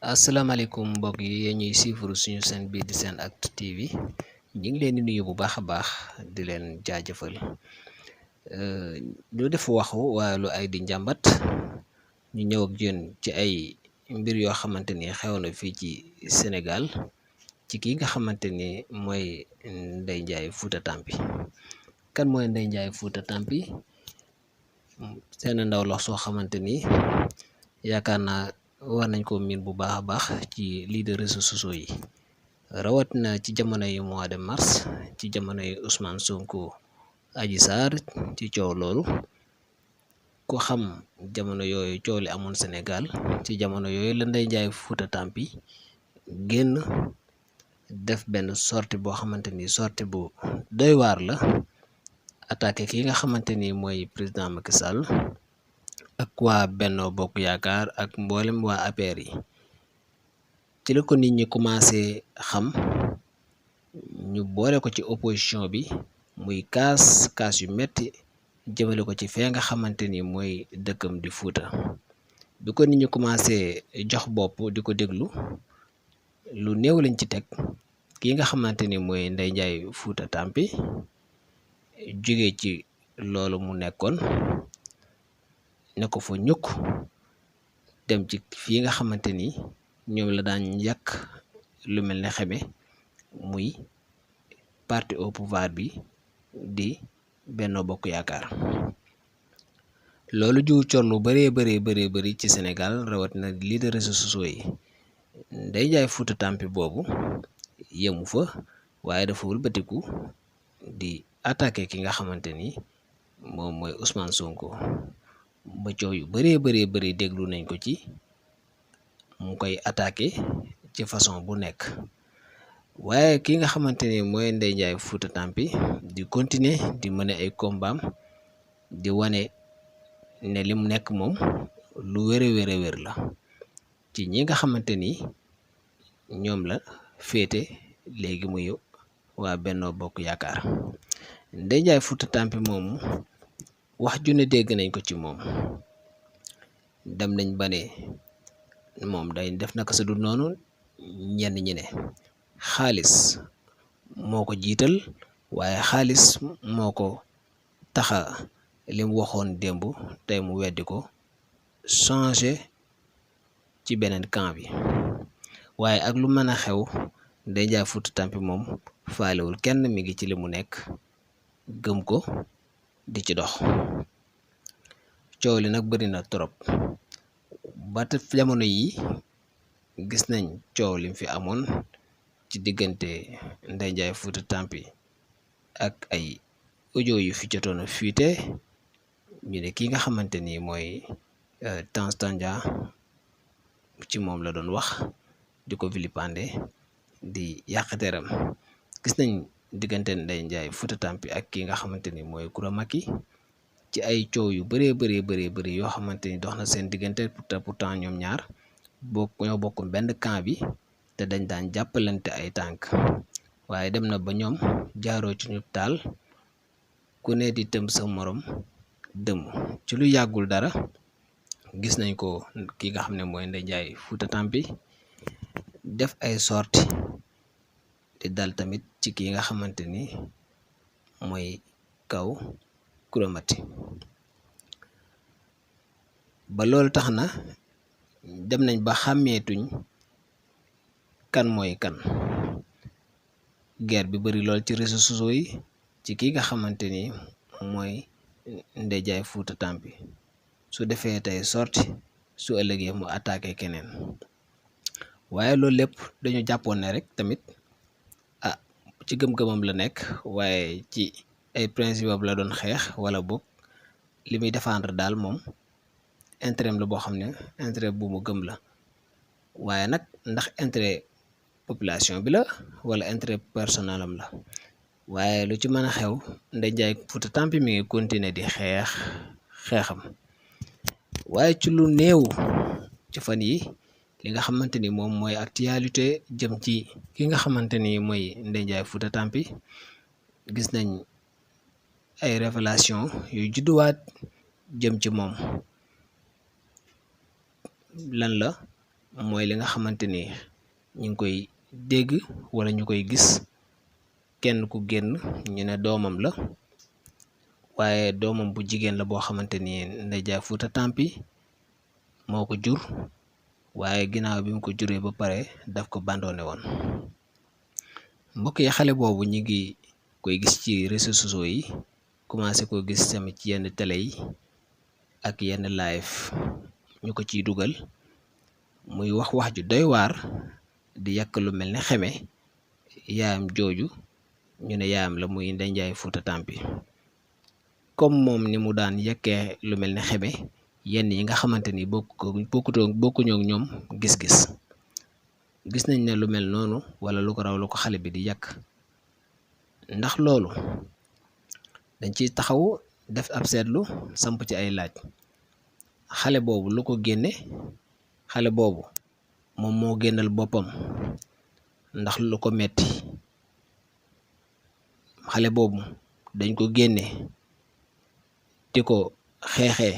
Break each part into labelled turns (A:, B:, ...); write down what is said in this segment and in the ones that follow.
A: asalaamaaleykum mbokk yi yéen ñuy suivre suñu chaîne bii di SENactu TV ñu ngi leen di nuyu bu baax a baax di leen jaajëfal ñu def waxu wàllu ay di njàmbat ñu ñëw ak yéen ci ay mbir yoo xamante ni xew na fii ci Sénégal ci ki nga xamante ni mooy Ndeye Ndiaye Fouta Tampi. Kan mooy Ndeye Ndiaye Fouta Tampi? Seen ndaw la soo xamante ni yaakaar naa war nañ ko miin bu baax a baax ci lii de réseaux sociaux yi rawatina ci jamono yi mois de mars ci jamono yi Ousmane Sonko Adji Sarr ci coow loolu ku xam jamono yooyu coow li amoon Sénégal ci jamono yooyu la Ndeye Ndiaye Fouta Tampi génn def benn sortie boo xamante ni sortie bu doy waar la attaqué ki nga xamante ni mooy président Macky Sall ak waa Benno Bokk Yaakaar ak mboolem waa APR yi ci la ko nit ñi commencé xam ñu boole ko ci opposition bi muy kaas yu metti jëmale ko ci fee nga xamante ni mooy dëkkam di Fuuta bi ko nit ñi commencé jox bopp di ko déglu lu néew lañ ci teg ki nga xamante ni mooy Ndeye Ndiaye Fouta Tampi jóge ci loolu mu nekkoon ne ko fa ñukk dem ci fii nga xamante ni ñoom la daan yàq lu mel ne xeme muy parti au pouvoir bi di Benno Bokk Yaakaar loolu jiw cor lu bëree ci Sénégal rawatina lii de réseaux sociaux yi Ndeye Ndiaye Fouta Tampi boobu yemu fa waaye dafa wëlbatiku di attaqué ki nga xamante ni moom mooy Ousmane Sonko ba coow yu bëree déglu nañ ko ci mu koy attaqué ci façon bu nekk waaye ki nga xamante ni mooy Ndeye Ndiaye Fouta Tampi di continuer di mën ay kombaam di wane ne li mu nekk moom lu wér la ci ñi nga xamante ni ñoom la féete léegi muy waa Benno Bokk Yaakaar Ndeye Ndiaye Fouta Tampi moomu wax ju ne dégg nañ ko ci moom dem nañ ba ne moom day def naka sa du noonu ñenn ñi ne xaalis moo ko jiital waaye xaalis moo ko taxa li mu waxoon démb tey mu weddi ko changé ci beneen camp bi waaye ak lu mën a xew Ndeye Ndiaye Fouta Tampi moom faalewul kenn mi ngi ci li mu nekk gëm ko di ci dox coow li nag bëri na trop ba te jamono yi gis nañ coow lim fi amoon ci diggante Ndeye Ndiaye Fouta Tampi ak ay audio yu fi jotoon a fuité ñu ne ki nga xamante ni mooy Tange Tandian ci moom la doon wax di ko vilipender di yàq deram gis nañ diggante Ndeye Ndiaye Fouta Tampi ak ki nga xamante ni mooy Coura Macky ci ay coow yu bëri yoo xamante ni dox na seen diggante pourtant ñoom ñaar ñoo bokk benn camp bi te dañ daan jàppalante ay tànk waaye dem na ba ñoom jaaroo ci ñu taal ku ne di tëm sa morom dëmm ci lu yàggul dara gis nañ ko ki nga xam ne mooy Ndeye Ndiaye Fouta Tampi def ay sorti di dal tamit ci ki nga xamante ni mooy kaw Kouramati ba loolu tax na dem nañ ba xàmmeetuñ kan mooy kan guerre bi bari lool ci réseaux sociaux yi ci ki nga xamante ni mooy Ndeye Ndiaye Fouta Tampi su defee tey sorti su ëllëgee mu attaqué keneen waaye loolu lépp dañu jàppoon ne rek tamit ci gëm-gëmam la nekk waaye ci ay principe la doon xeex wala boog li muy défendre daal moom intérêt la boo xam ne intérêt bu mu gëm la waaye nag ndax intérêt population bi la wala intérêt personnel am la waaye lu ci mën a xew Ndeye Ndiaye Fouta Tampi mi ngi continuer di xeexam waaye ci lu néew ci fan yi li nga xamante ni moom mooy actualité jëm ci ki nga xamante ni mooy Ndeye Ndiaye Fouta Tampi gis nañ ay révélation yu judduwaat jëm ci moom lan la mooy li nga xamante ni ñu ngi koy dégg wala ñu koy gis kenn ku génn ñu ne doomam la, waaye doomam bu jigéen la boo xamante ni Ndeye Ndiaye Fouta Tampi moo ko jur, waaye ginnaaw bi mu ko juree ba pare daf ko bandoone woon. mbokk yi, xale boobu ñu ngi koy gis ci réseaux sociaux yi, commencé ko gis tamit ci yenn télé yi ak yenn live ñu ko ciy dugal muy wax wax ju doy waar, di yàq lu mel ni xeme yaayam jooju ñu ne yaayam la muy Ndeye Ndiaye Fouta Tampi. comme moom ni mu daan yàkkee lu mel ni xeme yenn yi nga xamante ni bokkuñoo ak ñoom gis-gis, gis nañ ne lu mel noonu wala lu ko raw lu ko xale bi di yàq. ndax loolu dañ ciy taxaw def ab seetlu, samp ci ay laaj. xale boobu lu ko génne? xale boobu moom moo génnal boppam ndax lu ko metti? xale boobu dañ ko génne di ko xeexee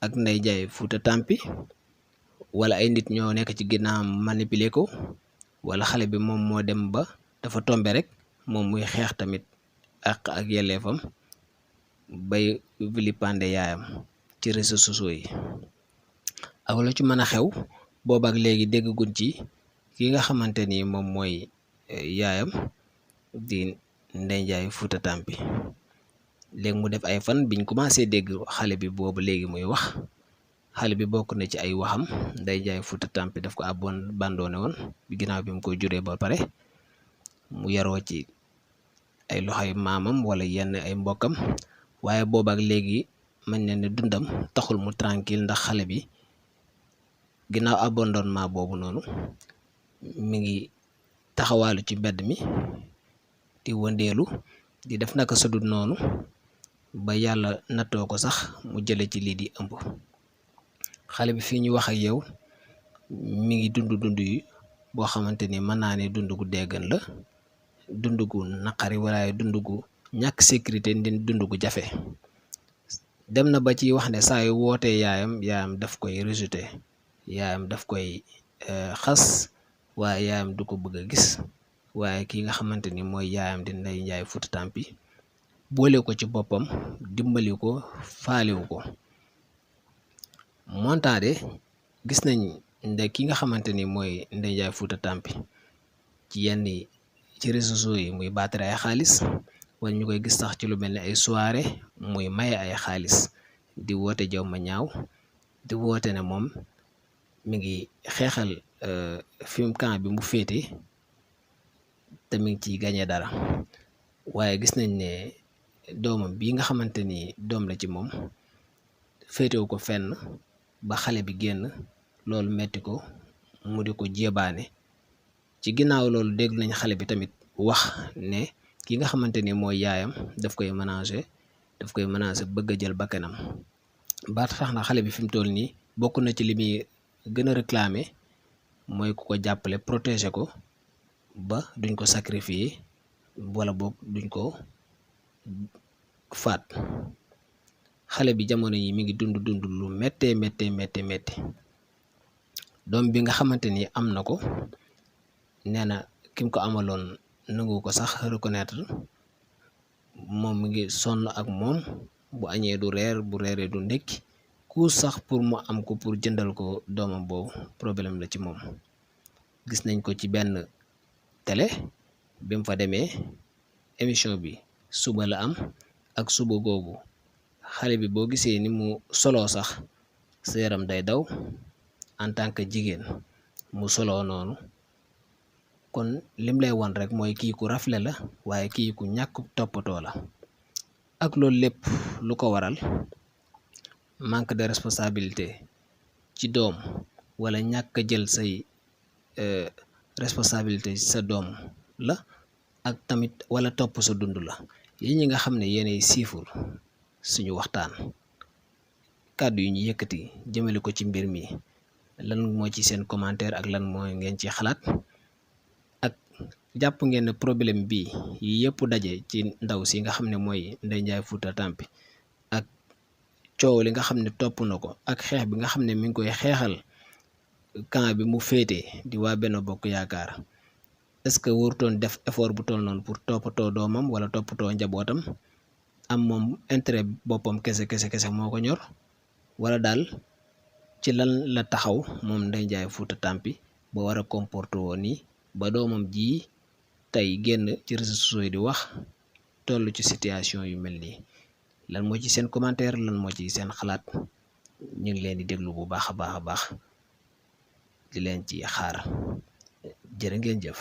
A: ak Ndeye Ndiaye Fouta Tampi, wala ay nit ñoo nekk ci ginnaawam manipuler ko, wala xale bi moom moo dem ba dafa tombe rek moom muy xeex tamit ak yelleefam bay vilipande yaayam ci réseaux sociaux yi. ak lu ci mën a xew boobaak léegi dégguñ ci ki nga xamante ni moom mooy yaayam di Ndeye Ndiaye Fouta Tampi. léegi mu def ay fan biñ commencé dégg xale bi boobu léegi muy wax. xale bi bokk na ci ay waxam Ndeye Ndiaye Fouta Tampi daf ko bandoone woon ginnaaw bi mu koy juree ba pare, mu yaroo ci ay loxoy maamam wala yenn ay mbokkam, waaye boobaak léegi mën na ne dundam taxul mu tranquille, ndax xale bi ginnaaw abandonnement boobu noonu mi ngi taxawaalu ci mbedd mi di wëndeelu di def naka sudut noonu ba yàlla nattoo ko sax mu jële ci lii di ëmb. xale bi fii ñu wax ak yow mi ngi dund yi boo xamante ni mën naa ne dund gu déggan la, dund gu naqari walaay dund gu ñàkk sécurité, dund gu jafe. dem na ba ci wax ne saa yu wootee yaayam daf koy rejeté, yaayam daf koy xas, waaye yaayam du ko bëgg a gis. waaye ki nga xamante ni mooy yaayam di Ndeye Ndiaye Fouta Tampi boole ko ci boppam, dimbali ko, faaliwu ko. montaade gis nañ ki nga xamante ni mooy Ndeye Ndiaye Fouta Tampi ci yenn ci réseaux sociaux yi muy baatare ay xaalis, wala ñu koy gis sax ci lu mel ni ay soirée muy maye ay xaalis, di woote jaw ma ñaaw, di woote ne moom mi ngi xeexal film camp bi mu féete te mi ngi ciy gañe dara. waaye gis nañ ne doomam bii nga xamante ni doom la ci moom féetewu ko fenn ba xale bi génn, loolu metti ko mu di ko jébaane. ci ginnaaw loolu dégg nañ xale bi tamit wax ne ki nga xamante ni mooy yaayam daf koy menacé bëgg a jël bakkanam. ba tax na xale bi fi mu toll nii bokk na ci li muy gën a réclamer mooy ku ko jàppale, protéger ko ba duñ ko sacrifier wala boog duñ ko faat. xale bi jamono yi mi ngi dund lu méttee doom bi nga xamante ni am na ko, nee na kim ko amaloon nangu ko sax reconnaître. moom mi ngi sonn ak moom, bu añee du reer, bu reeree du ndékki, ku sax pour mu am ko pour jëndal ko doomam boobu problème la ci moom. gis nañ ko ci benn télé bi mu fa demee, émission bi suba la am, ak suba googu xale bi boo gisee ni mu soloo sax sa yaram day daw en tant que jigéen mu soloo noonu. kon lim lay wan rek mooy kii ku rafle la, waaye kii ku ñàkk toppatoo la. ak loolu lépp lu ko waral manque de responsabilité ci doom, wala ñàkk jël say responsabilité ci sa doom la, ak tamit wala topp sa dund la. yi ñi nga xam ne yéenay siifur suñu waxtaan, kàddu yu ñu yëkkati jëmale ko ci mbir mi, lan moo ci seen commentaire ak lan mooy ngeen ci xalaat? ak jàpp ngeen ne problème bi yi yëpp daje ci ndaw si nga xam ne mooy Ndeye Ndiaye Fouta Tampi, ak coow li nga xam ne topp na ko, ak xeex bi nga xam ne mi ngi koy xeexal camp bi mu féete di waa Benno Bokk Yaakaar est-ce que warutoon def effort bu toll noonu pour toppatoo doomam wala toppatoo njabootam am moom intérêt boppam kese moo ko ñor wala daal ci lan la taxaw moom Ndeye Ndiaye Fouta Tampi ba war a comporté woon nii ba doomam ji tey génn ci réseaux sociaux yi di wax toll ci situation yu mel nii lan moo ci seen commentaire lan moo ci seen xalaat ñu ngi leen di déglu bu baax a baax di leen ci xaar jërë ngeen jëf.